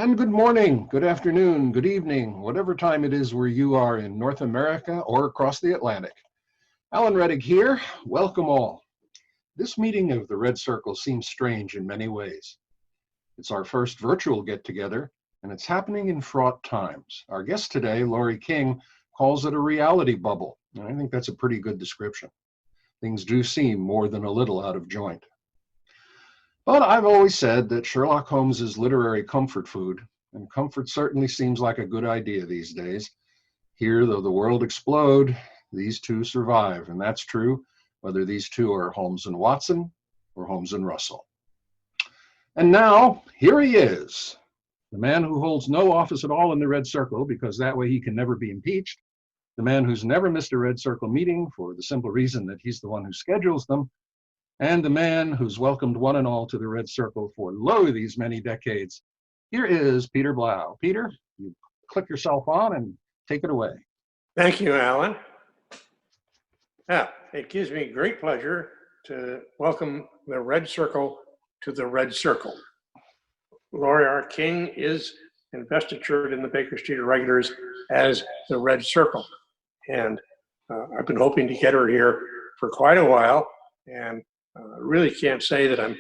And good morning, good afternoon, good evening, whatever time it is where you are in North America or across the Atlantic. Alan Reddick here. Welcome all. This meeting of the Red Circle seems strange in many ways. It's our first virtual get-together, and it's happening in fraught times. Our guest today, Laurie King, calls it a reality bubble, and I think that's a pretty good description. Things do seem more than a little out of joint. But I've always said that Sherlock Holmes is literary comfort food, and comfort certainly seems like a good idea these days. Here, though the world explode, these two survive, and that's true whether these two are Holmes and Watson or Holmes and Russell. And now, here he is, the man who holds no office at all in the Red Circle because that way he can never be impeached, the man who's never missed a Red Circle meeting for the simple reason that he's the one who schedules them, and the man who's welcomed one and all to the Red Circle for lo these many decades. Here is Peter Blau. Peter, you click yourself on and take it away. Thank you, Alan. Yeah, it gives me great pleasure to welcome the Red Circle to the Red Circle. Laurie R. King is investitured in the Baker Street Irregulars as the Red Circle. And I've been hoping to get her here for quite a while. And really can't say that I'm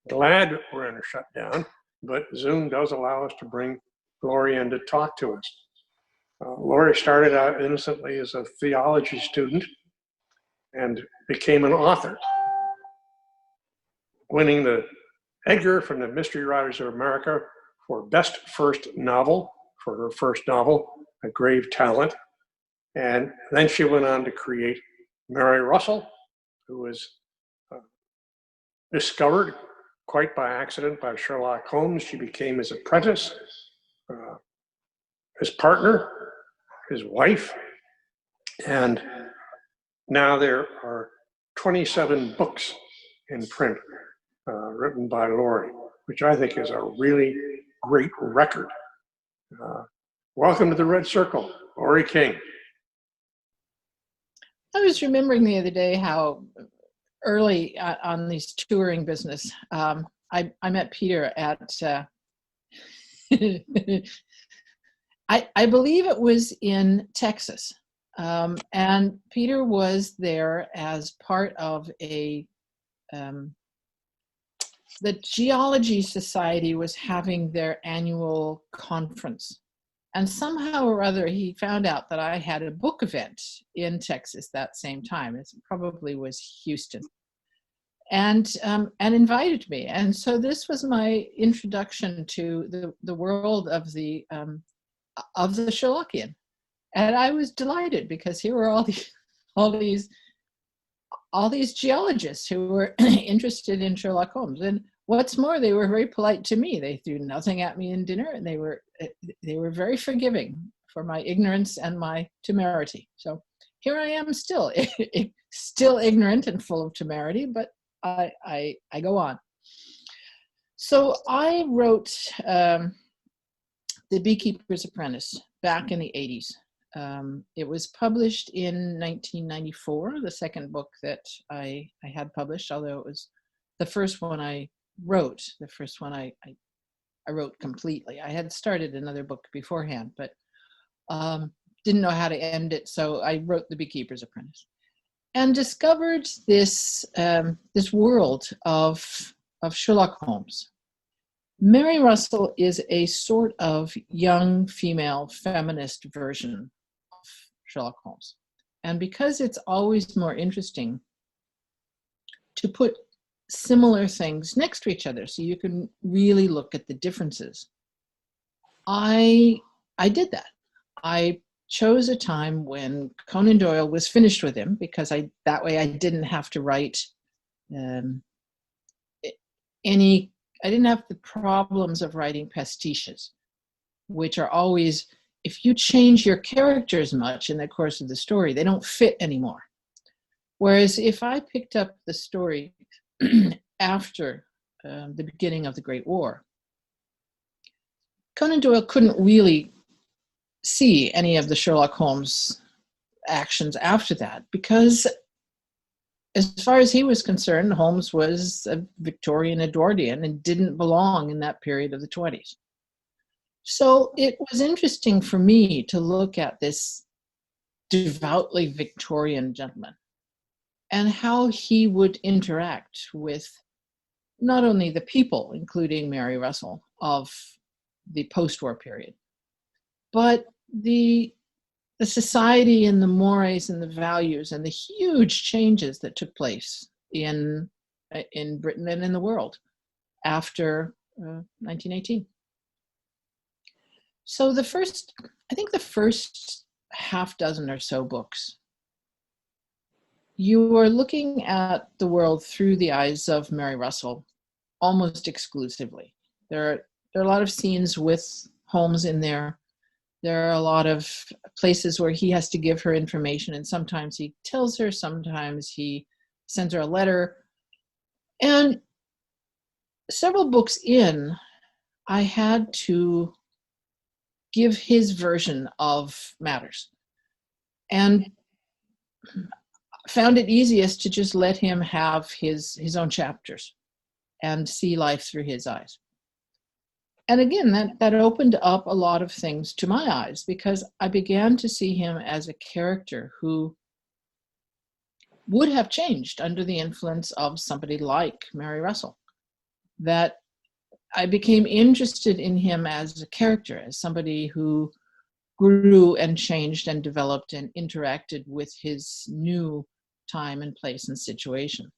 glad we're in a shutdown, but Zoom does allow us to bring Laurie in to talk to us. Laurie started out innocently as a theology student and became an author, winning the Edgar from the Mystery Writers of America for Best First Novel for her first novel, A Grave Talent. And then she went on to create Mary Russell, who was discovered quite by accident by Sherlock Holmes. She became his apprentice, his partner, his wife, and now there are 27 books in print written by Laurie, which I think is a really great record. Welcome to the Red Circle, Laurie King. I was remembering the other day how early on these touring business, I met Peter at, I believe it was in Texas. And Peter was there as part of the Geology Society was having their annual conference. And somehow or other, he found out that I had a book event in Texas that same time. It probably was Houston. And invited me. And so this was my introduction to the world of the Sherlockian. And I was delighted because here were all these geologists who were interested in Sherlock Holmes. And what's more, they were very polite to me. They threw nothing at me in dinner, and they were very forgiving for my ignorance and my temerity. So here I am still ignorant and full of temerity, but I go on. So I wrote The Beekeepers Apprentice back in the 80s. It was published in 1994, the second book that I had published, although it was the first one I wrote, the first one I wrote completely. I had started another book beforehand, but didn't know how to end it, so I wrote The Beekeepers Apprentice. And discovered this world of Sherlock Holmes. Mary Russell is a sort of young female feminist version of Sherlock Holmes. And because it's always more interesting to put similar things next to each other so you can really look at the differences, I did that. I chose a time when Conan Doyle was finished with him, because that way I didn't have to write I didn't have the problems of writing pastiches, which are always, if you change your characters much in the course of the story, they don't fit anymore. Whereas if I picked up the story after the beginning of the Great War, Conan Doyle couldn't really see any of the Sherlock Holmes actions after that, because as far as he was concerned, Holmes was a Victorian Edwardian and didn't belong in that period of the 20s. So it was interesting for me to look at this devoutly Victorian gentleman and how he would interact with not only the people, including Mary Russell, of the post-war period, but the society and the mores and the values and the huge changes that took place in Britain and in the world after 1918. So I think the first half dozen or so books, you are looking at the world through the eyes of Mary Russell almost exclusively. There are a lot of scenes with Holmes in there. There are a lot of places where he has to give her information, and sometimes he tells her, sometimes he sends her a letter. And several books in, I had to give his version of matters, and found it easiest to just let him have his own chapters and see life through his eyes. And again, that opened up a lot of things to my eyes, because I began to see him as a character who would have changed under the influence of somebody like Mary Russell. That I became interested in him as a character, as somebody who grew and changed and developed and interacted with his new time and place and situation.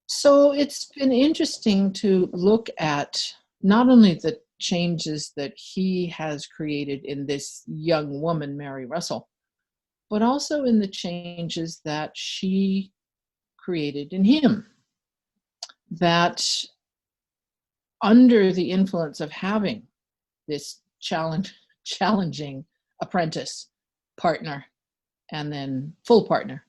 So it's been interesting to look at not only the changes that he has created in this young woman, Mary Russell, but also in the changes that she created in him. That under the influence of having this challenging apprentice, partner, and then full partner,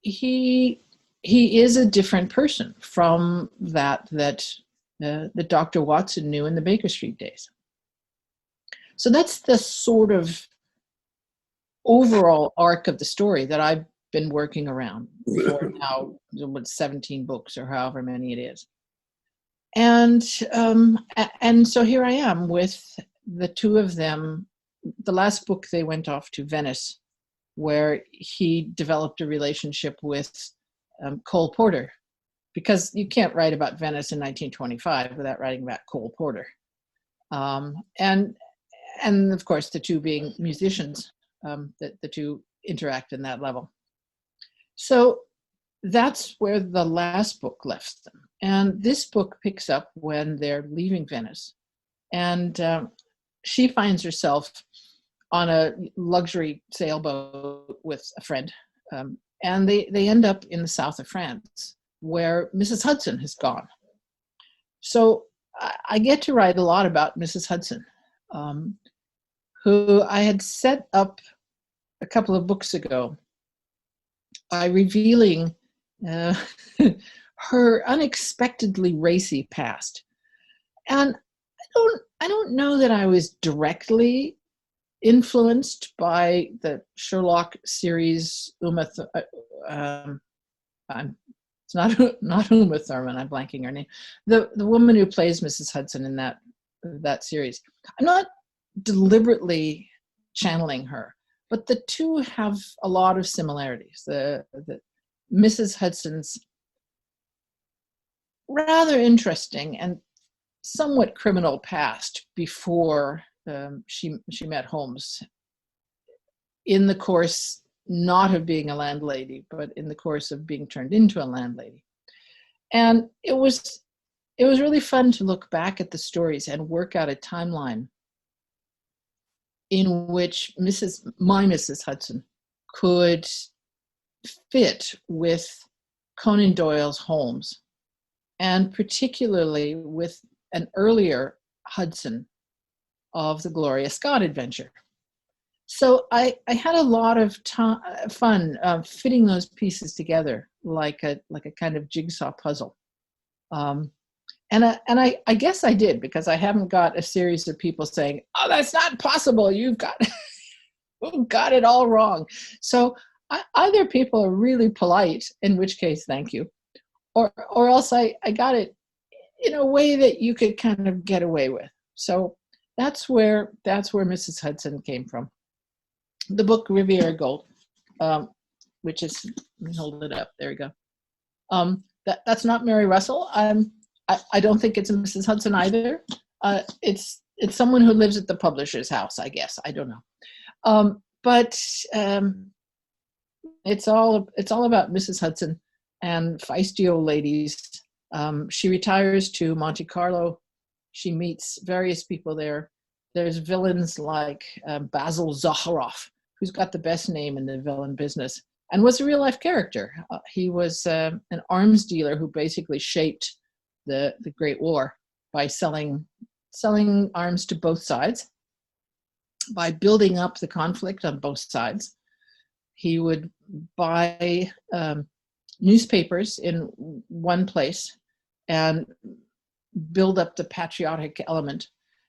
he is a different person from that Dr. Watson knew in the Baker Street days. So that's the sort of overall arc of the story that I've been working around for now, 17 books or however many it is. And so here I am with the two of them. The last book, they went off to Venice, where he developed a relationship with Cole Porter, because you can't write about Venice in 1925 without writing about Cole Porter. And of course, the two being musicians, the two interact in that level. So that's where the last book left them. And this book picks up when they're leaving Venice. And she finds herself on a luxury sailboat with a friend. And they end up in the south of France, where Mrs. Hudson has gone. So I get to write a lot about Mrs. Hudson, who I had set up a couple of books ago by revealing her unexpectedly racy past. And I don't know that I was directly influenced by the Sherlock series. It's not Uma Thurman. I'm blanking her name. The woman who plays Mrs. Hudson in that series. I'm not deliberately channeling her, but the two have a lot of similarities. The Mrs. Hudson's rather interesting and somewhat criminal past before she met Holmes, in the course not of being a landlady, but in the course of being turned into a landlady. And it was really fun to look back at the stories and work out a timeline in which my Mrs. Hudson could fit with Conan Doyle's Holmes, and particularly with an earlier Hudson of the Gloria Scott adventure. So I had a lot of fun fitting those pieces together like a kind of jigsaw puzzle. And I guess I did, because I haven't got a series of people saying, "Oh, that's not possible. You've got it all wrong." So either people are really polite, in which case, thank you, or else I got it in a way that you could kind of get away with. So that's where Mrs. Hudson came from. The book Riviera Gold, which is, let me hold it up. There we go. That's not Mary Russell. I don't think it's Mrs. Hudson either. It's someone who lives at the publisher's house, I guess. I don't know. But it's all about Mrs. Hudson and feisty old ladies. She retires to Monte Carlo. She meets various people there. There's villains like Basil Zakharov, who's got the best name in the villain business and was a real life character. He was an arms dealer who basically shaped the Great War by selling arms to both sides, by building up the conflict on both sides. He would buy newspapers in one place and build up the patriotic element.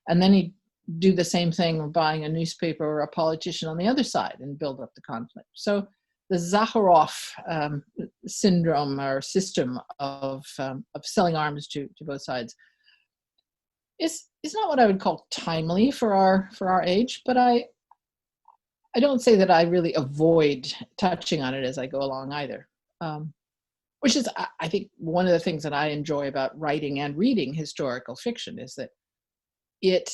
And then he'd do the same thing, buying a newspaper or a politician on the other side and build up the conflict. So the Zakharov syndrome or system of selling arms to both sides is not what I would call timely for our age, but I don't say that I really avoid touching on it as I go along either. Which is, I think, one of the things that I enjoy about writing and reading historical fiction is that it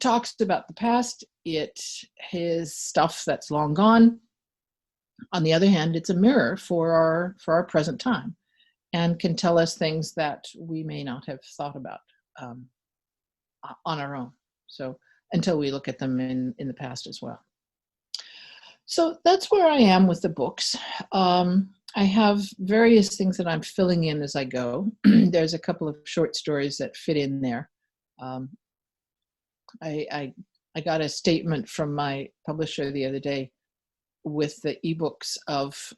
talks about the past. It is stuff that's long gone. On the other hand, it's a mirror for our present time and can tell us things that we may not have thought about on our own. So until we look at them in the past as well. So that's where I am with the books. I have various things that I'm filling in as I go. There's a couple of short stories that fit in there. I got a statement from my publisher the other day with the ebooks of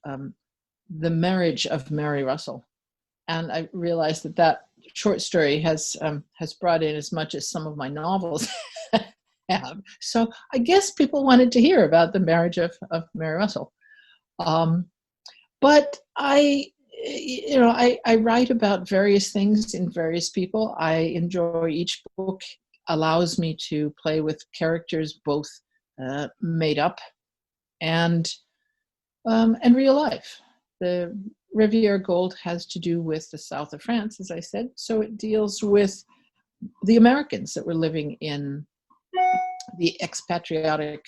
The Marriage of Mary Russell. And I realized that short story has brought in as much as some of my novels have. So I guess people wanted to hear about the marriage of Mary Russell. But I write about various things in various people. I enjoy each book allows me to play with characters both made up and real life. The Riviera Gold has to do with the south of France, as I said, so it deals with the Americans that were living in the expatriatic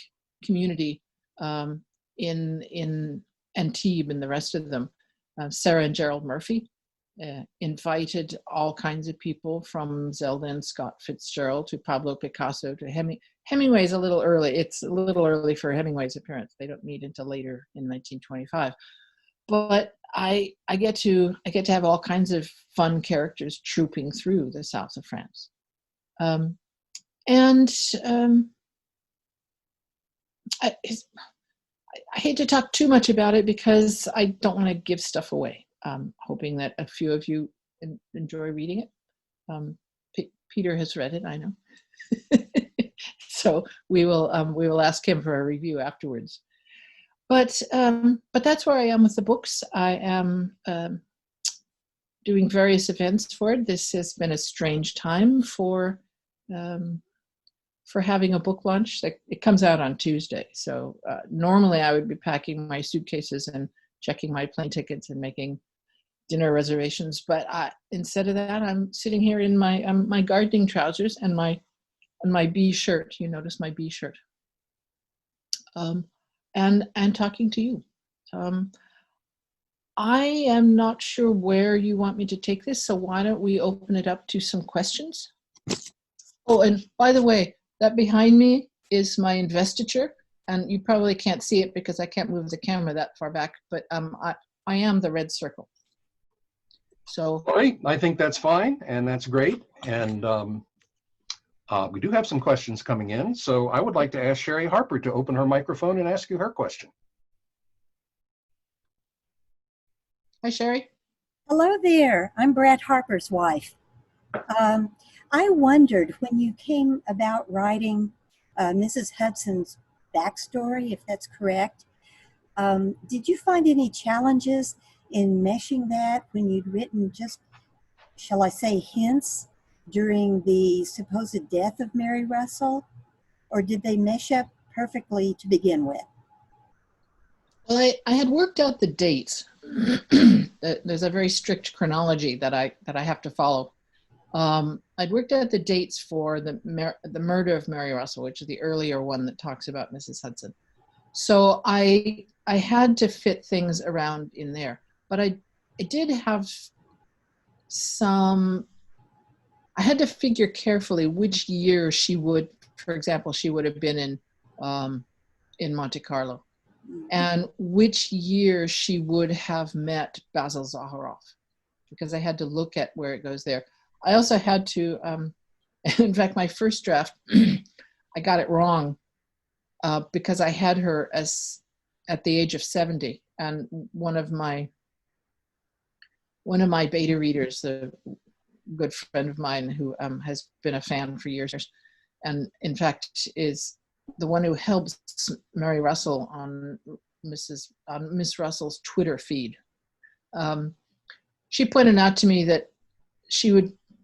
community in Antibes and the rest of them. Sarah and Gerald Murphy invited all kinds of people, from Zelda and Scott Fitzgerald to Pablo Picasso to Hemingway's a little early. It's a little early for Hemingway's appearance. They don't meet until later in 1925. But I get to have all kinds of fun characters trooping through the south of France. I hate to talk too much about it because I don't want to give stuff away. Hoping that a few of you enjoy reading it. Peter has read it, I know. So we will ask him for a review afterwards. But that's where I am with the books. I am doing various events for it. This has been a strange time for having a book launch. It comes out on Tuesday. So normally I would be packing my suitcases and checking my plane tickets and making dinner reservations. But instead of that, I'm sitting here in my gardening trousers and my bee shirt. You notice my bee shirt. And talking to you. I am not sure where you want me to take this, so why don't we open it up to some questions? Oh, and by the way, that behind me is my investiture, and you probably can't see it because I can't move the camera that far back, but I am the red circle. So all right, I think that's fine, and that's great. And we do have some questions coming in, so I would like to ask Sherry Harper to open her microphone and ask you her question. Hi, Sherry. Hello there. I'm Brad Harper's wife. I wondered, when you came about writing Mrs. Hudson's backstory, if that's correct, did you find any challenges in meshing that when you'd written just, shall I say, hints during the supposed death of Mary Russell, or did they mesh up perfectly to begin with? Well, I had worked out the dates. There's a very strict chronology that I have to follow. I'd worked out the dates for the murder of Mary Russell, which is the earlier one that talks about Mrs. Hudson. So I had to fit things around in there, but I did have some. I had to figure carefully which year she would, for example, she would have been in Monte Carlo, and which year she would have met Basil Zaharoff, because I had to look at where it goes there. I also had to, in fact, my first draft, I got it wrong because I had her as at the age of 70, and one of my beta readers, the good friend of mine who has been a fan for years, and in fact is the one who helps Mary Russell on Miss Russell's Twitter feed. She pointed out to me that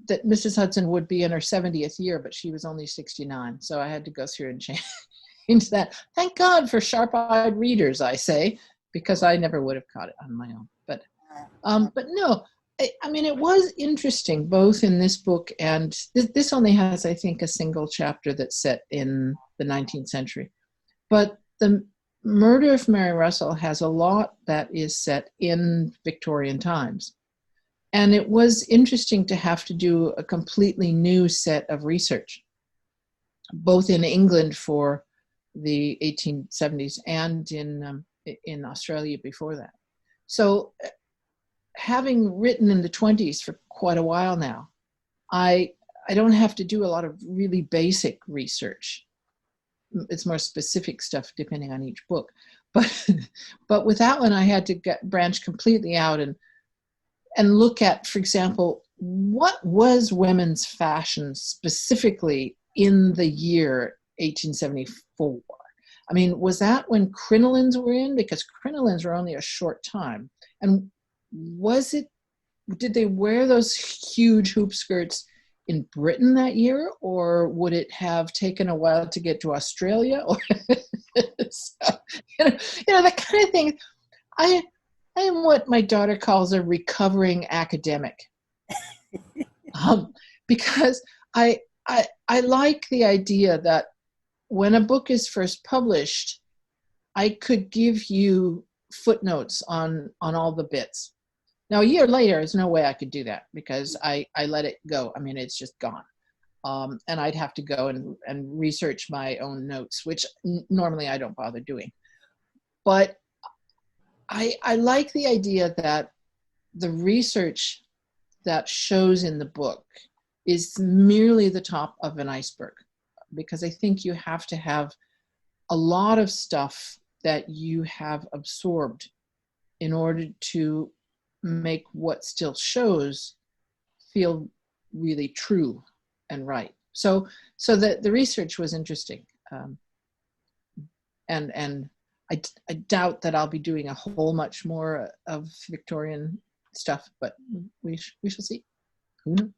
that Mrs. Hudson would be in her 70th year, but she was only 69. So I had to go through and change that. Thank God for sharp-eyed readers, I say, because I never would have caught it on my own. But no, I mean, it was interesting, both in this book and this only has, I think, a single chapter that's set in the 19th century. But the murder of Mary Russell has a lot that is set in Victorian times. And it was interesting to have to do a completely new set of research, both in England for the 1870s and in Australia before that. So having written in the 20s for quite a while now, I don't have to do a lot of really basic research. It's more specific stuff depending on each book. But with that one, I had to branch completely out and look at, for example, what was women's fashion specifically in the year 1874? I mean, was that when crinolines were in? Because crinolines were only a short time. And did they wear those huge hoop skirts in Britain that year, or would it have taken a while to get to Australia? Or so, that kind of thing. I am what my daughter calls a recovering academic, because I like the idea that when a book is first published, I could give you footnotes on all the bits. Now, a year later, there's no way I could do that because I let it go. I mean, it's just gone. And I'd have to go and research my own notes, which normally I don't bother doing. But I like the idea that the research that shows in the book is merely the top of an iceberg, because I think you have to have a lot of stuff that you have absorbed in order to make what still shows feel really true and right. So the research was interesting. And I doubt that I'll be doing a whole much more of Victorian stuff, but we shall see. Who knows?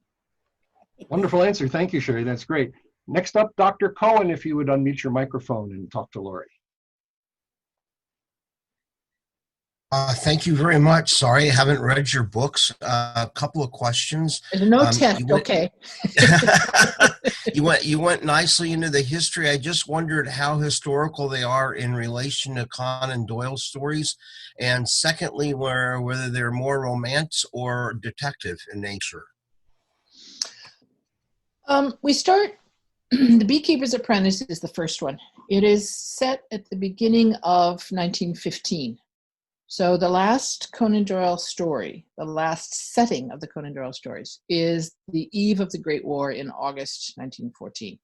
Wonderful answer. Thank you, Sherry. That's great. Next up, Dr. Cohen, if you would unmute your microphone and talk to Laurie. Thank you very much. Sorry, I haven't read your books. A couple of questions. There's no test, okay. You went nicely into the history. I just wondered how historical they are in relation to Conan Doyle stories. And secondly, whether they're more romance or detective in nature. We start, The Beekeepers Apprentice is the first one. It is set at the beginning of 1915. So the last Conan Doyle story, the last setting of the Conan Doyle stories, is the eve of the Great War in August 1914.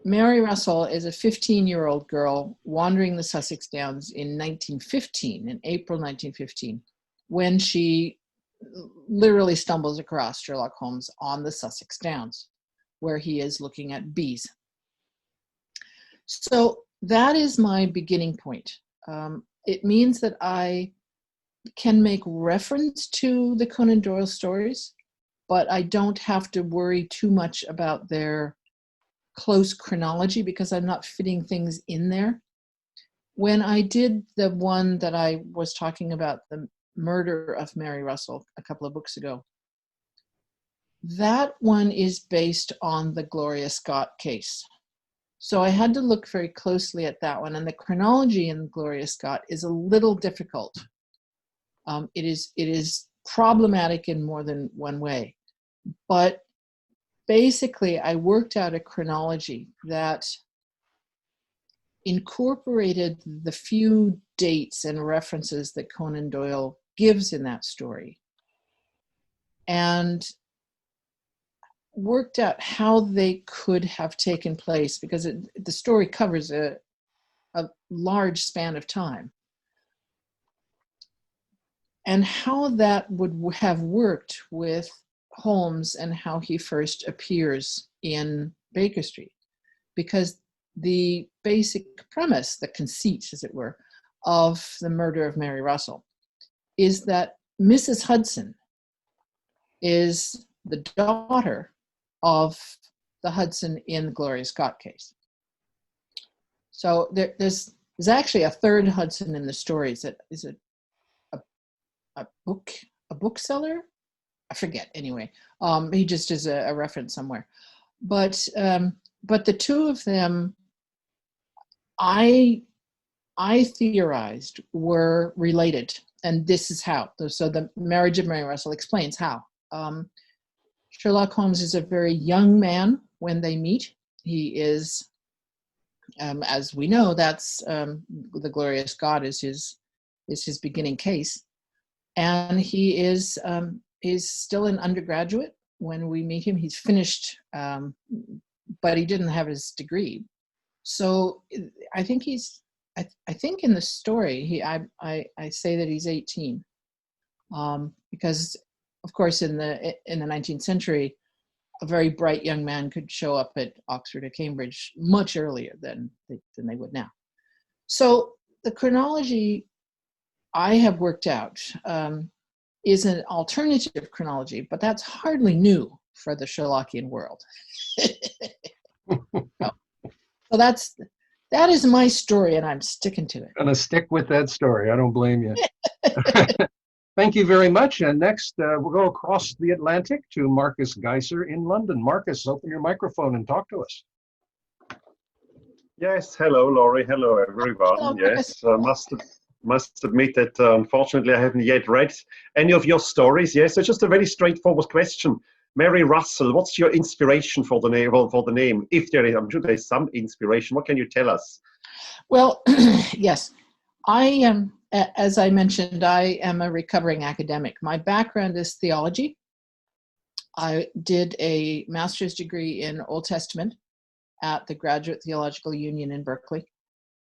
Mary Russell is a 15-year-old girl wandering the Sussex Downs in April 1915, when she literally stumbles across Sherlock Holmes on the Sussex Downs, where he is looking at bees. So that is my beginning point. It means that I can make reference to the Conan Doyle stories, but I don't have to worry too much about their close chronology because I'm not fitting things in there. When I did the one that I was talking about, the murder of Mary Russell, a couple of books ago, that one is based on the Gloria Scott case. So I had to look very closely at that one, and the chronology in Gloria Scott is a little difficult. It is problematic in more than one way, but basically I worked out a chronology that incorporated the few dates and references that Conan Doyle gives in that story, and worked out how they could have taken place, because the story covers a large span of time, and how that would have worked with Holmes and how he first appears in Baker Street. Because the basic premise, the conceit, as it were, of the murder of Mary Russell is that Mrs. Hudson is the daughter of the Hudson in the Gloria Scott case. So there's actually a third Hudson in the story. Is it a bookseller? I forget. Anyway, he just is a reference somewhere. But the two of them, I theorized, were related, and this is how. So the marriage of Mary Russell explains how. Sherlock Holmes is a very young man when they meet. He is, as we know, that's the Gloria Scott is his beginning case, and he is still an undergraduate when we meet him. He's finished, but he didn't have his degree. So I think I think in the story I say that he's 18, because of course in the 19th century, a very bright young man could show up at Oxford or Cambridge much earlier than they would now. So the chronology I have worked out is an alternative chronology, but that's hardly new for the Sherlockian world. So that is my story, and I'm sticking to it. Gonna stick with that story. I don't blame you. Thank you very much. And next, we'll go across the Atlantic to Marcus Geyser in London. Marcus, open your microphone and talk to us. Yes, hello, Laurie. Hello, everyone. Hello, yes, must admit that unfortunately I haven't yet read any of your stories. Yes, so just a very straightforward question. Mary Russell, what's your inspiration for the name? Well, for the name, if there is, I'm sure there is some inspiration. What can you tell us? Well, yes, I am. As I mentioned, I am a recovering academic. My background is theology. I did a master's degree in Old Testament at the Graduate Theological Union in Berkeley,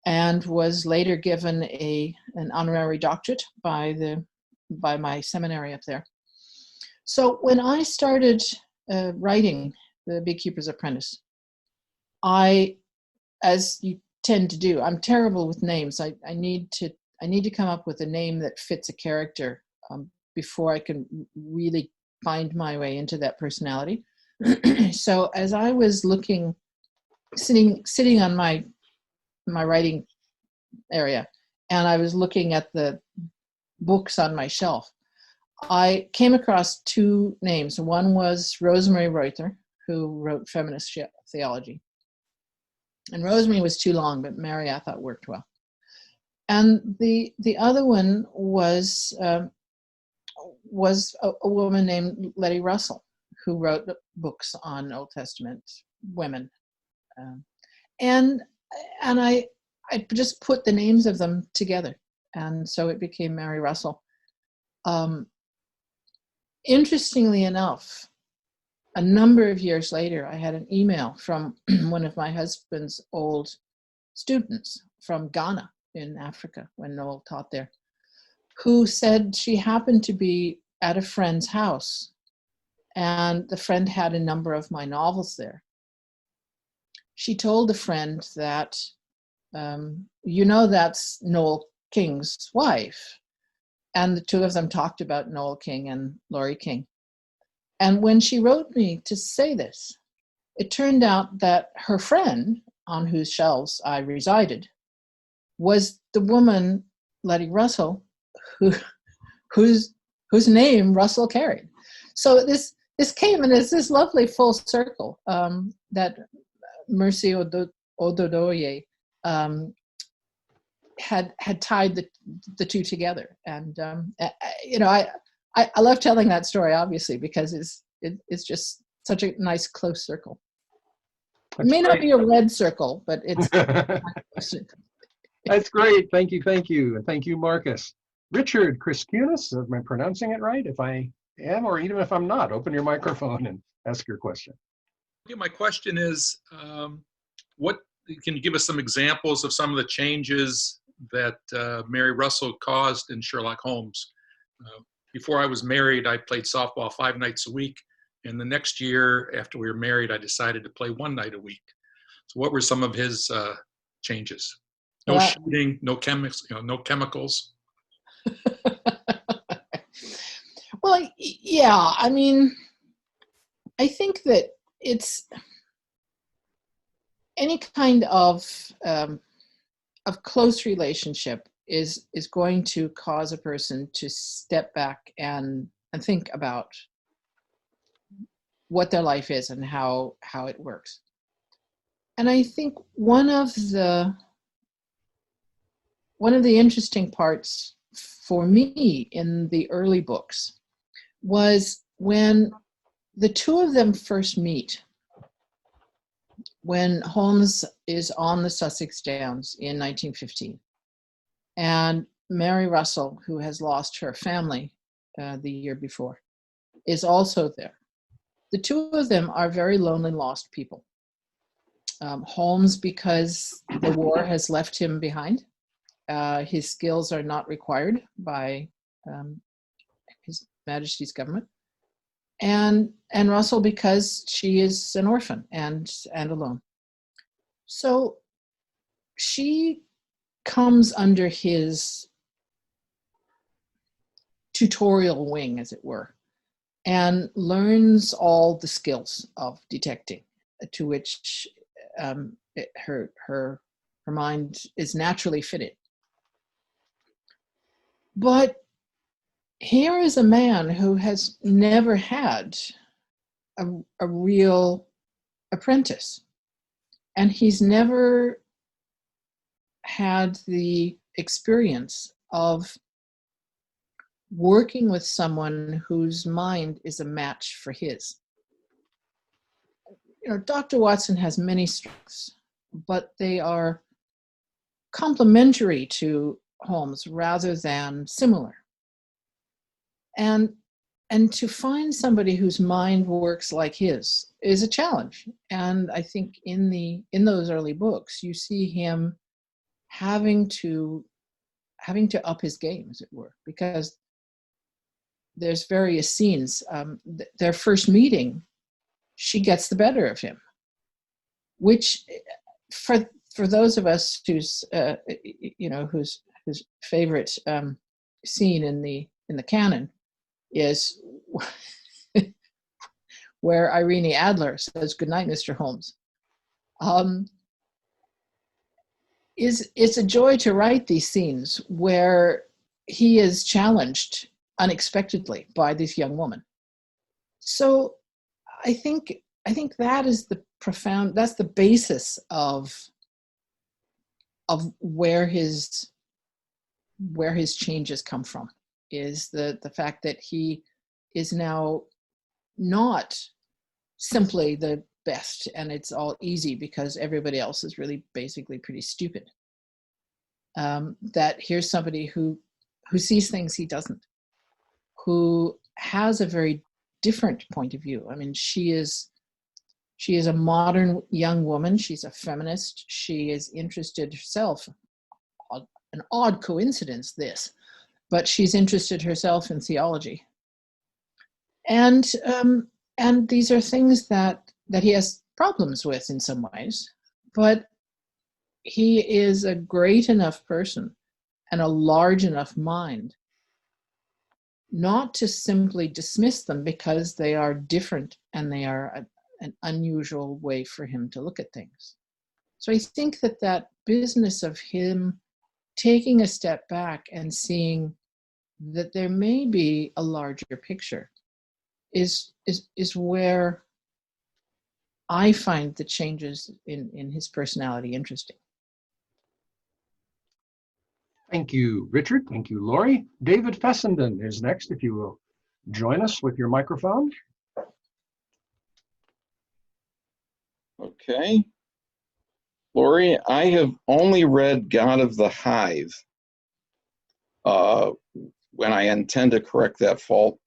and was later given an honorary doctorate by my seminary up there. So when I started writing the Beekeepers Apprentice, as you tend to do, I'm terrible with names. I need to come up with a name that fits a character before I can really find my way into that personality. So as I was sitting on my writing area, and I was looking at the books on my shelf, I came across two names. One was Rosemary Reuter, who wrote Feminist Theology. And Rosemary was too long, but Mary I thought worked well. And the other one was a woman named Letty Russell, who wrote books on Old Testament women. And I just put the names of them together. And so it became Mary Russell. Interestingly enough, a number of years later, I had an email from one of my husband's old students from Ghana in Africa, when Noel taught there, who said she happened to be at a friend's house, and the friend had a number of my novels there. She told the friend that, that's Noel King's wife. And the two of them talked about Noel King and Laurie King. And when she wrote me to say this, it turned out that her friend on whose shelves I resided was the woman, Letty Russell, whose name Russell carried. So this came, and it's this lovely full circle that Mercy Ododoye had tied the two together. And I love telling that story, obviously, because it's just such a nice close circle. It may not be a red circle, but it's a close circle. That's great. Thank you. And thank you, Marcus. Richard Chriskunis, am I pronouncing it right? If I am, or even if I'm not, open your microphone and ask your question. Yeah, my question is, what can you give us some examples of some of the changes that Mary Russell caused in Sherlock Holmes? Before I was married, I played softball 5 nights a week. And the next year, after we were married, I decided to play 1 night a week. So what were some of his changes? No shooting, no chemicals. Well, yeah, I mean, I think that it's any kind of close relationship is going to cause a person to step back and think about what their life is and how it works. And I think one of the interesting parts for me in the early books was when the two of them first meet, when Holmes is on the Sussex Downs in 1915, and Mary Russell, who has lost her family the year before, is also there. The two of them are very lonely, lost people. Holmes, because the war has left him behind. His skills are not required by His Majesty's government. And Russell, because she is an orphan and alone. So she comes under his tutorial wing, as it were, and learns all the skills of detecting, to which her mind is naturally fitted. But here is a man who has never had a real apprentice, and he's never had the experience of working with someone whose mind is a match for his. Dr. Watson has many strengths, but they are complementary to Holmes rather than similar. And to find somebody whose mind works like his is a challenge. And I think in those early books, you see him having to up his game, as it were, because there's various scenes. Their first meeting, she gets the better of him, which for those of us whose favorite scene in the canon is where Irene Adler says, "Good night, Mr. Holmes." It's a joy to write these scenes where he is challenged unexpectedly by this young woman. So I think that is that's the basis of where his changes come from, is the fact that he is now not simply the best and it's all easy because everybody else is really basically pretty stupid. That here's somebody who sees things he doesn't, who has a very different point of view. I mean, she is a modern young woman. She's a feminist. She is interested herself. An odd coincidence, this, but she's interested herself in theology. And these are things that he has problems with in some ways, but he is a great enough person and a large enough mind not to simply dismiss them because they are different and they are an unusual way for him to look at things. So I think that that business of him taking a step back and seeing that there may be a larger picture is where I find the changes in his personality interesting. Thank you, Richard. Thank you, Laurie. David Fessenden is next, if you will join us with your microphone. Okay. Laurie, I have only read God of the Hive, when I intend to correct that fault.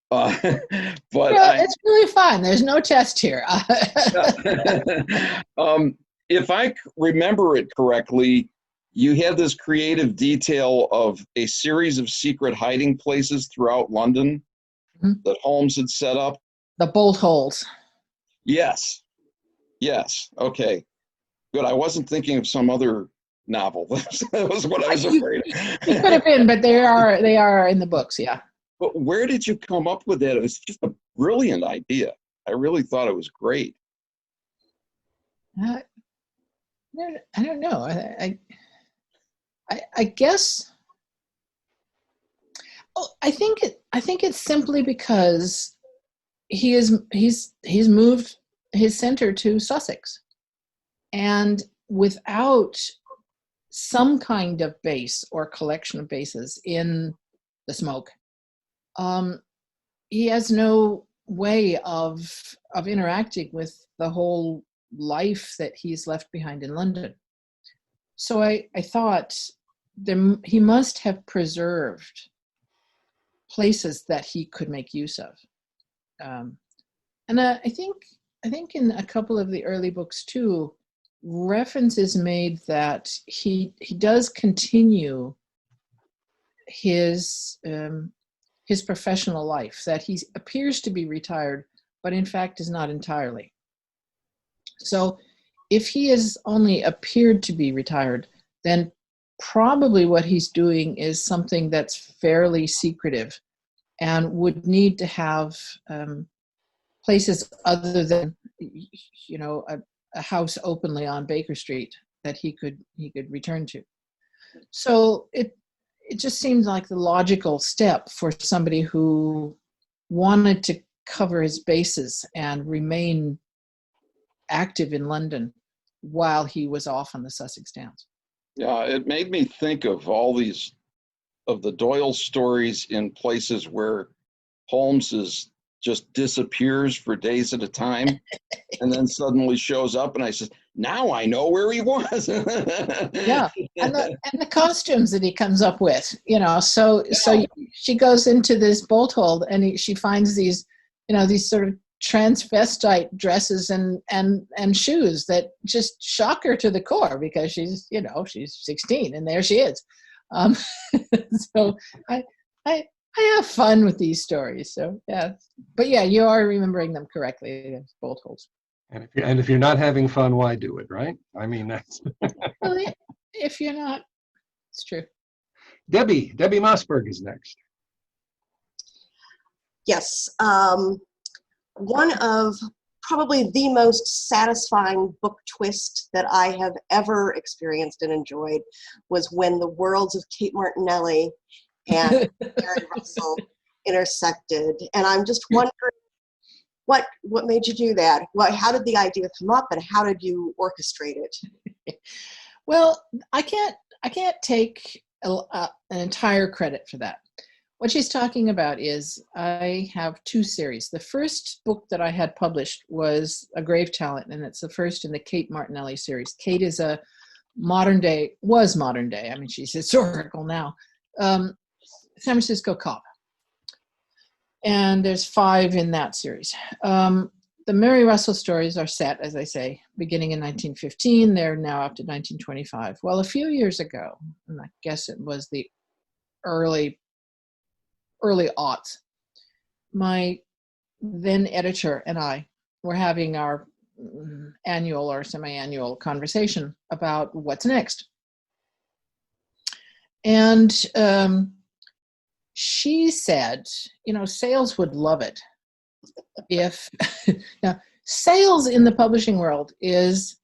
But It's really fun. There's no test here. If I remember it correctly, you had this creative detail of a series of secret hiding places throughout London that Holmes had set up. The bolt holes. Yes. Yes. Okay. Good. I wasn't thinking of some other novel. That was what I was afraid of. It could have been, but they are in the books, yeah. But where did you come up with that? It was just a brilliant idea. I really thought it was great. I don't know. I guess. Oh, I think it's simply because he's moved his center to Sussex, and without some kind of base or collection of bases in the smoke, he has no way of interacting with the whole life that he's left behind in London. So I thought he must have preserved places that he could make use of, and I think in a couple of the early books too, reference is made that he does continue his professional life, that he appears to be retired, but in fact is not entirely. So if he has only appeared to be retired, then probably what he's doing is something that's fairly secretive and would need to have places other than, a house openly on Baker Street that he could return to. So it just seems like the logical step for somebody who wanted to cover his bases and remain active in London while he was off on the Sussex Downs. Yeah, it made me think of all these of the Doyle stories in places where Holmes just disappears for days at a time and then suddenly shows up, and I said, now I know where he was. Yeah, and the costumes that he comes up with, so she goes into this bolt hole and she finds these sort of transvestite dresses and shoes that just shock her to the core because she's 16 and there she is. So I have fun with these stories. So yeah, but yeah, you are remembering them correctly. Bolt holes. And if you're not having fun, why do it, right? I mean, that's. Well, if you're not, it's true. Debbie Mossberg is next. Yes. One of probably the most satisfying book twist that I have ever experienced and enjoyed was when the worlds of Kate Martinelli and Mary Russell intersected. And I'm just wondering, what made you do that? How did the idea come up, and how did you orchestrate it? Well, I can't take an entire credit for that. What she's talking about is I have two series. The first book that I had published was A Grave Talent, and it's the first in the Kate Martinelli series. Kate is was modern day. I mean, she's historical now. San Francisco cop. And there's 5 in that series. The Mary Russell stories are set, as I say, beginning in 1915. They're now up to 1925. Well, a few years ago, and I guess it was the early aughts, my then editor and I were having our annual or semi-annual conversation about what's next. And she said, sales would love it if now sales in the publishing world is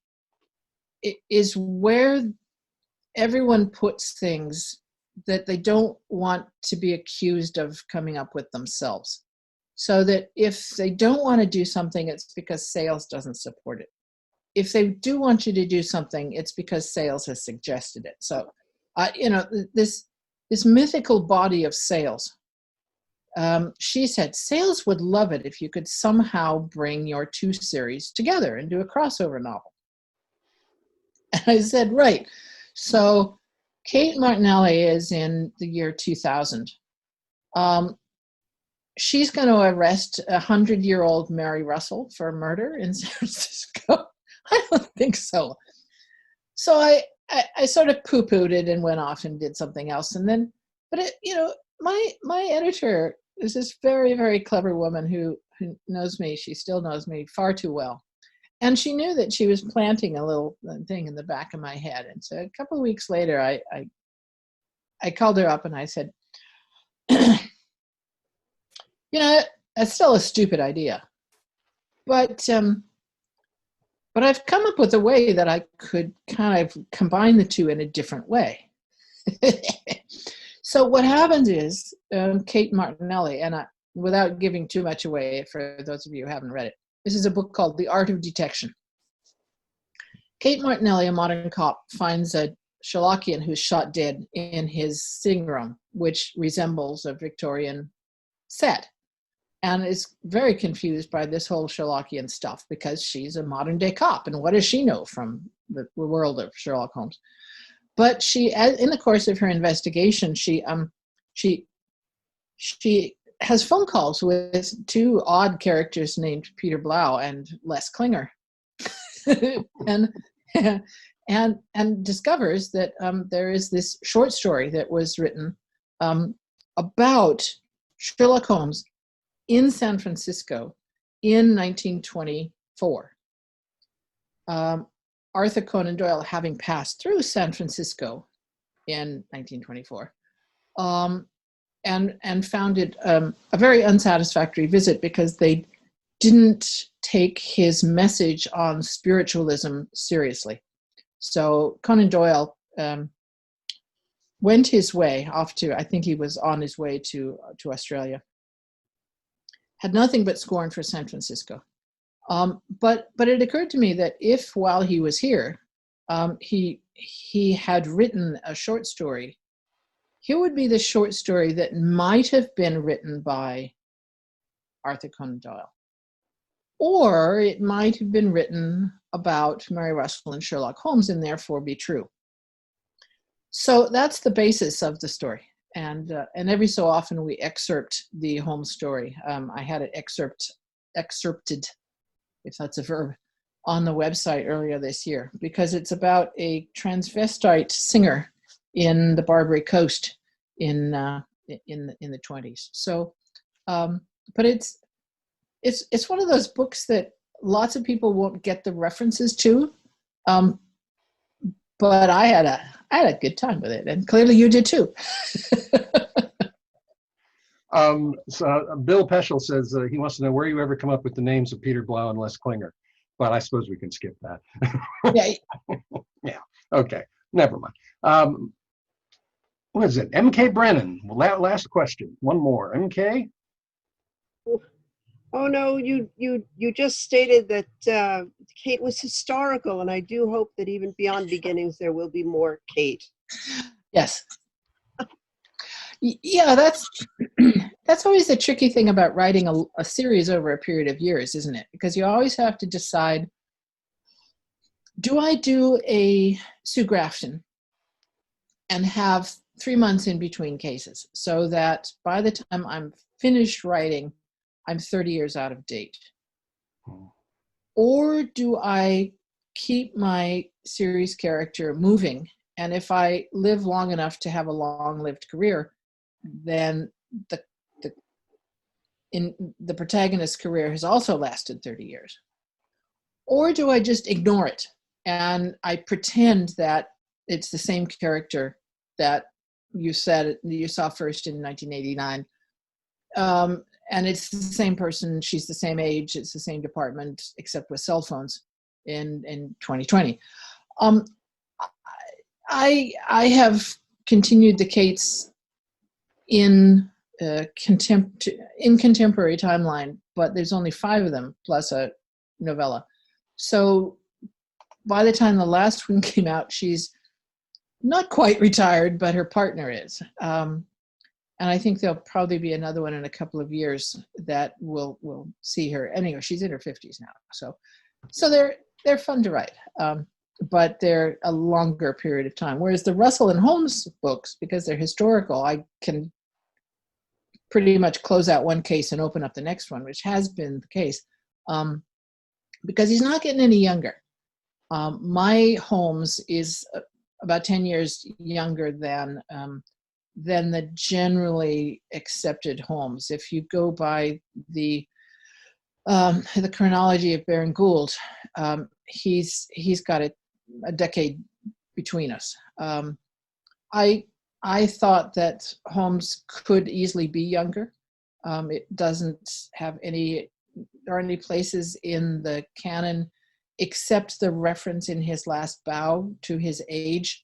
where everyone puts things that they don't want to be accused of coming up with themselves. So that if they don't want to do something, it's because sales doesn't support it. If they do want you to do something, it's because sales has suggested it. So, this mythical body of sales, she said, sales would love it if you could somehow bring your two series together and do a crossover novel. And I said, right. So Kate Martinelli is in the year 2000. She's going to arrest 100-year-old Mary Russell for murder in San Francisco. I don't think so. So I sort of poo-pooed it and went off and did something else. And then, my editor is this very, very clever woman who knows me. She still knows me far too well. And she knew that she was planting a little thing in the back of my head. And so a couple of weeks later, I called her up and I said, it's still a stupid idea. But I've come up with a way that I could kind of combine the two in a different way. So what happens is Kate Martinelli, and without giving too much away for those of you who haven't read it, this is a book called The Art of Detection. Kate Martinelli, a modern cop, finds a Sherlockian who's shot dead in his sitting room, which resembles a Victorian set, and is very confused by this whole Sherlockian stuff because she's a modern day cop, and what does she know from the world of Sherlock Holmes? But she, in the course of her investigation, she has phone calls with two odd characters named Peter Blau and Les Klinger, and discovers that there is this short story that was written about Sherlock Holmes in San Francisco in 1924. Arthur Conan Doyle having passed through San Francisco in 1924. And found it a very unsatisfactory visit because they didn't take his message on spiritualism seriously. So Conan Doyle went his way off to, I think he was on his way to Australia. Had nothing but scorn for San Francisco. But it occurred to me that if while he was here, he had written a short story, here would be the short story that might have been written by Arthur Conan Doyle. Or it might have been written about Mary Russell and Sherlock Holmes and therefore be true. So that's the basis of the story. And every so often we excerpt the Holmes story. I had it excerpted, if that's a verb, on the website earlier this year, because it's about a transvestite singer in the Barbary Coast in the 20s. So, but it's one of those books that lots of people won't get the references to, but I had a good time with it, and clearly you did too. So Bill Peschel says he wants to know where you ever come up with the names of Peter Blau and Les Klinger, but I suppose we can skip that. Yeah. Yeah. Okay. Never mind. What is it? MK Brennan. Last question. One more. MK. Oh no, you just stated that Kate was historical, and I do hope that even beyond beginnings there will be more Kate. Yes. Yeah, that's always the tricky thing about writing a series over a period of years, isn't it? Because you always have to decide, do I do a Sue Grafton and have 3 months in between cases so that by the time I'm finished writing, I'm 30 years out of date? Or do I keep my series character moving? And if I live long enough to have a long-lived career, then the protagonist's career has also lasted 30 years. Or do I just ignore it and I pretend that it's the same character that you saw first in 1989. And it's the same person. She's the same age. It's the same department, except with cell phones in 2020. I have continued the Kates in contemporary timeline, but there's only 5 of them plus a novella. So by the time the last one came out, she's not quite retired, but her partner is. And I think there'll probably be another one in a couple of years that will see her. Anyway, she's in her 50s now, so they're fun to write, but they're a longer period of time. Whereas the Russell and Holmes books, because they're historical, I can pretty much close out one case and open up the next one, which has been the case, because he's not getting any younger. My Holmes is about 10 years younger than the generally accepted Holmes. If you go by the chronology of Baron Gould, he's got a decade between us. I thought that Holmes could easily be younger. It doesn't have any places in the canon except the reference in his last bow to his age.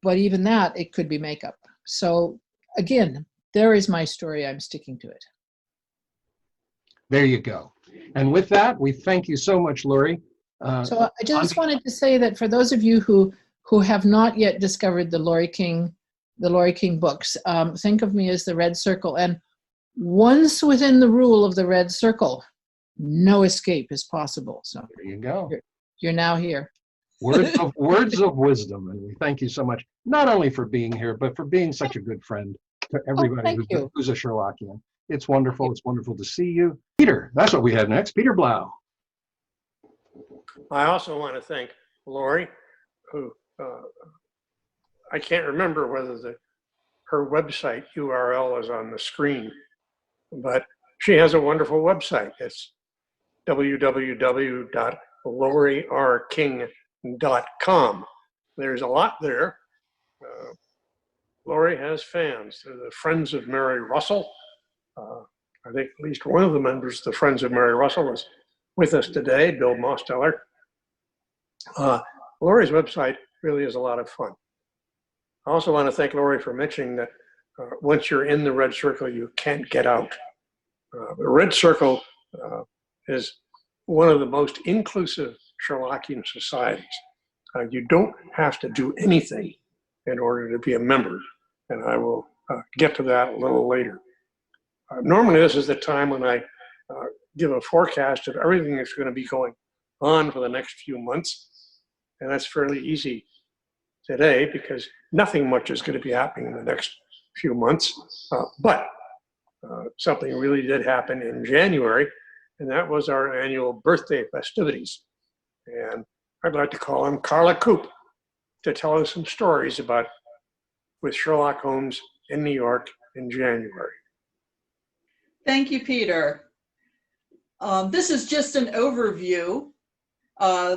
But even that, it could be makeup. So again, there is my story. I'm sticking to it. There you go. And with that, we thank you so much, Laurie. So I just wanted to say that for those of you who have not yet discovered the Laurie King books, think of me as the Red Circle. And once within the rule of the Red Circle, no escape is possible. So there you go. You're now here. Words of wisdom, and we thank you so much, not only for being here, but for being such a good friend to everybody who's a Sherlockian. It's wonderful. It's wonderful to see you. Peter, that's what we had next. Peter Blau. I also want to thank Laurie, who I can't remember whether her website URL is on the screen, but she has a wonderful website. It's www.laurierking.com. There's a lot there. Laurie has fans. They're the Friends of Mary Russell. I think at least one of the members of the Friends of Mary Russell is with us today, Bill Mosteller. Laurie's website really is a lot of fun. I also want to thank Laurie for mentioning that once you're in the Red Circle, you can't get out. The Red Circle is one of the most inclusive Sherlockian societies. You don't have to do anything in order to be a member, and I will get to that a little later. Normally, this is the time when I give a forecast of everything that's going to be going on for the next few months, and that's fairly easy today because nothing much is going to be happening in the next few months, but something really did happen in January, and that was our annual birthday festivities. And I'd like to call on Carla Coop to tell us some stories about with Sherlock Holmes in New York in January. Thank you, Peter. This is just an overview.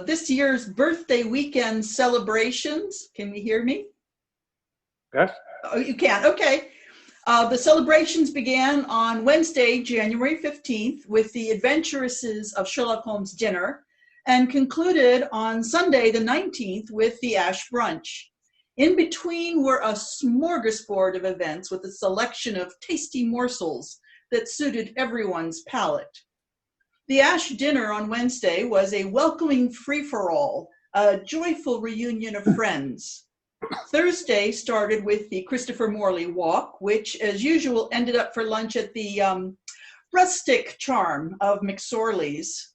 This year's birthday weekend celebrations. Can you hear me? Yes. Oh, you can. Okay. The celebrations began on Wednesday, January 15th, with the Adventuresses of Sherlock Holmes dinner, and concluded on Sunday, the 19th, with the Ash Brunch. In between were a smorgasbord of events with a selection of tasty morsels that suited everyone's palate. The Ash dinner on Wednesday was a welcoming free-for-all, a joyful reunion of friends. Thursday started with the Christopher Morley Walk, which, as usual, ended up for lunch at the rustic charm of McSorley's.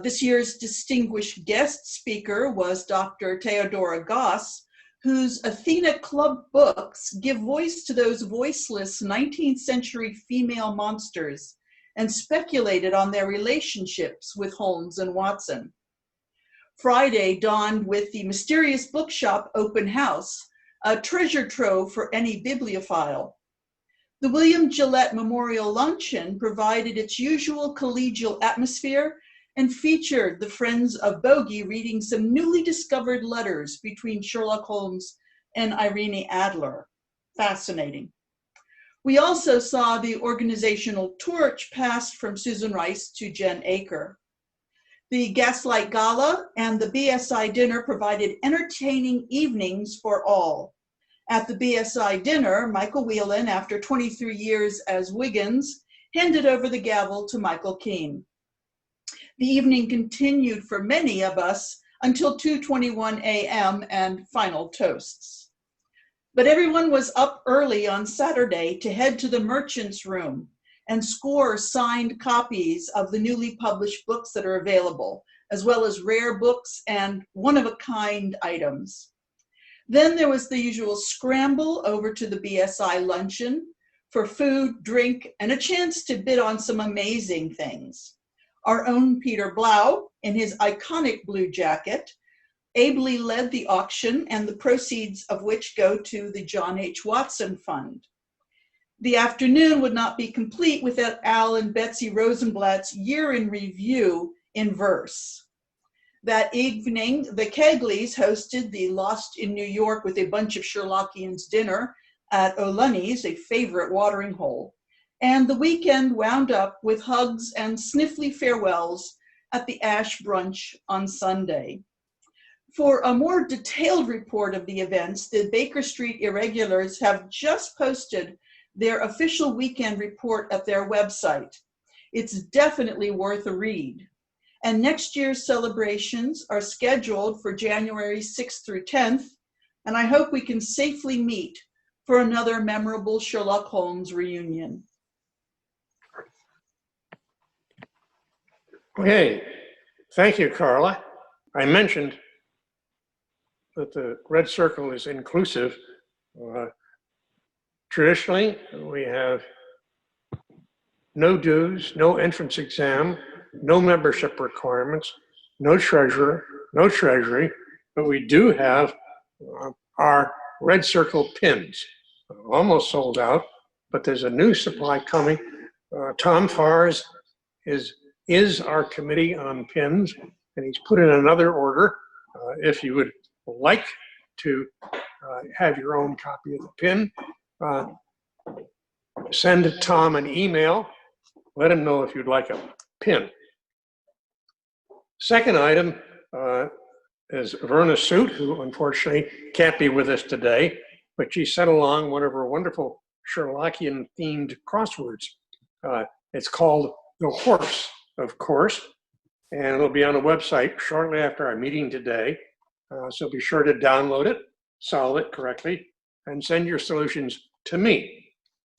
This year's distinguished guest speaker was Dr. Theodora Goss, whose Athena Club books give voice to those voiceless 19th century female monsters and speculated on their relationships with Holmes and Watson. Friday dawned with the Mysterious Bookshop open house, a treasure trove for any bibliophile. The William Gillette Memorial Luncheon provided its usual collegial atmosphere and featured the Friends of Bogey reading some newly discovered letters between Sherlock Holmes and Irene Adler. fascinating. We also saw the organizational torch passed from Susan Rice to Jen Aker. The Gaslight Gala and the BSI dinner provided entertaining evenings for all. At the BSI dinner, Michael Whelan, after 23 years as Wiggins, handed over the gavel to Michael Keane. The evening continued for many of us until 2:21 a.m. and final toasts. But everyone was up early on Saturday to head to the merchant's room and score signed copies of the newly published books that are available, as well as rare books and one-of-a-kind items. Then there was the usual scramble over to the BSI luncheon for food, drink, and a chance to bid on some amazing things. Our own Peter Blau, in his iconic blue jacket, ably led the auction, and the proceeds of which go to the John H. Watson Fund. The afternoon would not be complete without Al and Betsy Rosenblatt's year in review in verse. That evening, the Kegleys hosted the Lost in New York with a bunch of Sherlockians dinner at O'Lunny's, a favorite watering hole. And the weekend wound up with hugs and sniffly farewells at the Ash Brunch on Sunday. For a more detailed report of the events, the Baker Street Irregulars have just posted their official weekend report at their website. It's definitely worth a read. And next year's celebrations are scheduled for January 6th through 10th, and I hope we can safely meet for another memorable Sherlock Holmes reunion. Okay, thank you, Carla. I mentioned that the Red Circle is inclusive. Traditionally, we have no dues, no entrance exam, no membership requirements, no treasurer, no treasury, but we do have our Red Circle pins. Almost sold out, but there's a new supply coming. Tom Fars is our committee on pins, and he's put in another order. If you would like to have your own copy of the pin, send Tom an email. Let him know if you'd like a pin. Second item is Verna Soot, who unfortunately can't be with us today, but she sent along one of her wonderful Sherlockian-themed crosswords. It's called The Horse, of course, and it'll be on the website shortly after our meeting today. So be sure to download it, solve it correctly, and send your solutions to me.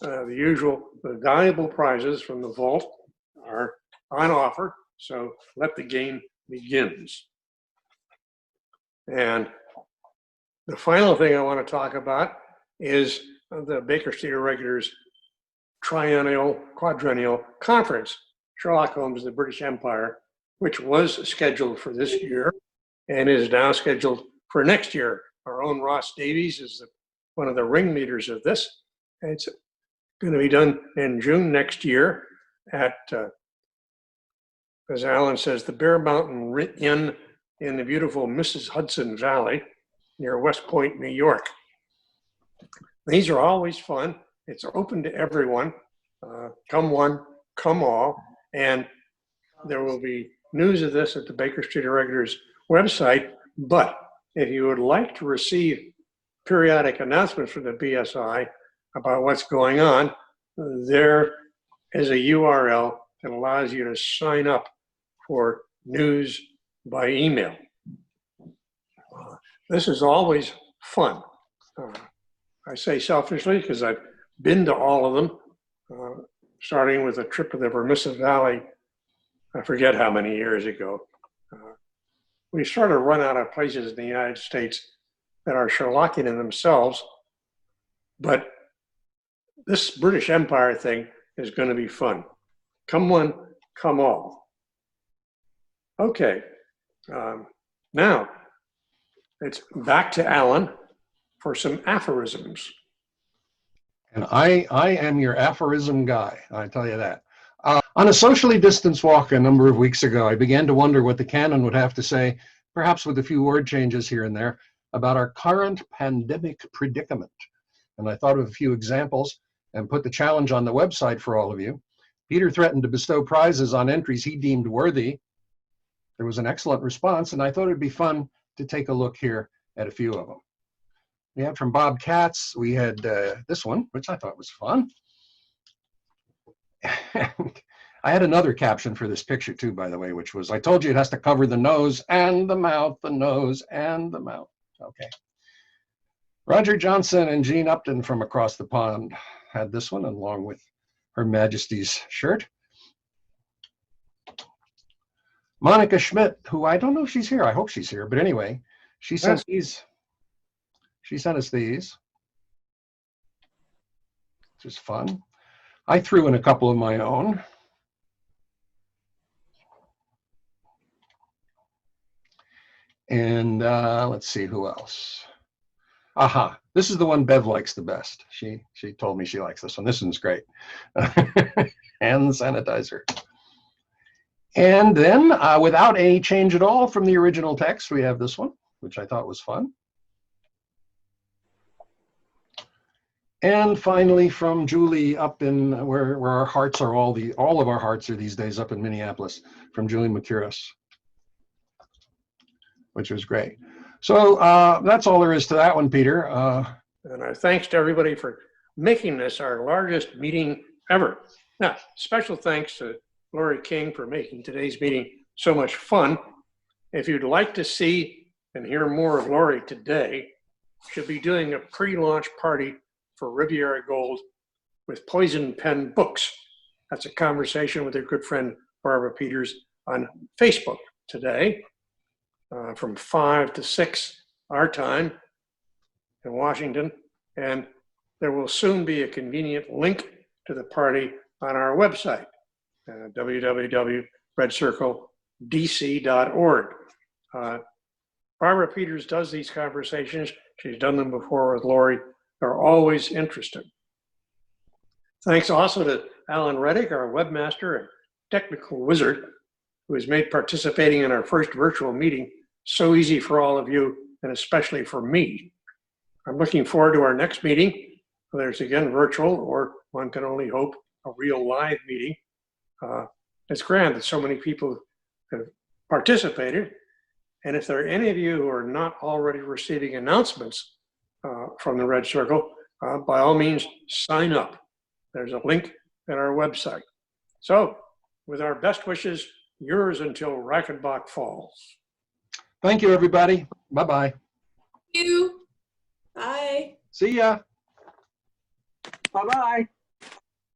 The valuable prizes from the vault are on offer, so let the game begins. And the final thing I want to talk about is the Baker Street Irregulars quadrennial conference, Sherlock Holmes, the British Empire, which was scheduled for this year and is now scheduled for next year. Our own Ross Davies is one of the ringleaders of this. It's going to be done in June next year at, as Alan says, the Bear Mountain Inn in the beautiful Mrs. Hudson Valley near West Point, New York. These are always fun. It's open to everyone. Come one, come all. And there will be news of this at the Baker Street Irregulars website. But if you would like to receive periodic announcements from the BSI about what's going on, there is a URL that allows you to sign up for news by email. This is always fun. I say selfishly because I've been to all of them, starting with a trip to the Vermissa Valley, I forget how many years ago. We sort of run out of places in the United States that are Sherlockian in themselves, but this British Empire thing is going to be fun. Come one, come all. Okay, now it's back to Alan for some aphorisms. And I am your aphorism guy, I tell you that. On a socially distanced walk a number of weeks ago, I began to wonder what the canon would have to say, perhaps with a few word changes here and there, about our current pandemic predicament. and I thought of a few examples and put the challenge on the website for all of you. Peter threatened to bestow prizes on entries he deemed worthy. There was an excellent response, and I thought it'd be fun to take a look here at a few of them. We had from Bob Katz, we had this one, which I thought was fun. I had another caption for this picture too, by the way, which was, I told you it has to cover the nose and the mouth, the nose and the mouth. Okay. Roger Johnson and Jean Upton from across the pond had this one along with Her Majesty's shirt. Monica Schmidt, who I don't know if she's here. I hope she's here, but anyway, she sent these. She sent us these, which is fun. I threw in a couple of my own. And let's see who else. Aha, this is the one Bev likes the best. She told me she likes this one. This one's great. Hand sanitizer. And then without any change at all from the original text, we have this one, which I thought was fun. And finally, from Julie up in where our hearts are, all of our hearts are these days up in Minneapolis, from Julie Makuris, which was great. So that's all there is to that one, Peter. And our thanks to everybody for making this our largest meeting ever. Now, special thanks to Laurie King for making today's meeting so much fun. If you'd like to see and hear more of Laurie today, she'll be doing a pre-launch party for Riviera Gold with Poison Pen Books. That's a conversation with her good friend Barbara Peters on Facebook today from 5 to 6 our time in Washington. And there will soon be a convenient link to the party on our website, www.redcircledc.org. Barbara Peters does these conversations. She's done them before with Laurie. They're always interesting. Thanks also to Alan Reddick, our webmaster and technical wizard, who has made participating in our first virtual meeting so easy for all of you, and especially for me. I'm looking forward to our next meeting, whether it's again virtual or one can only hope a real live meeting. It's grand that so many people have participated. And if there are any of you who are not already receiving announcements from the Red Circle, by all means, sign up. There's a link at our website. So, with our best wishes, yours until Reichenbach falls. Thank you, everybody. Bye-bye. Thank you. Bye. See ya. Bye-bye.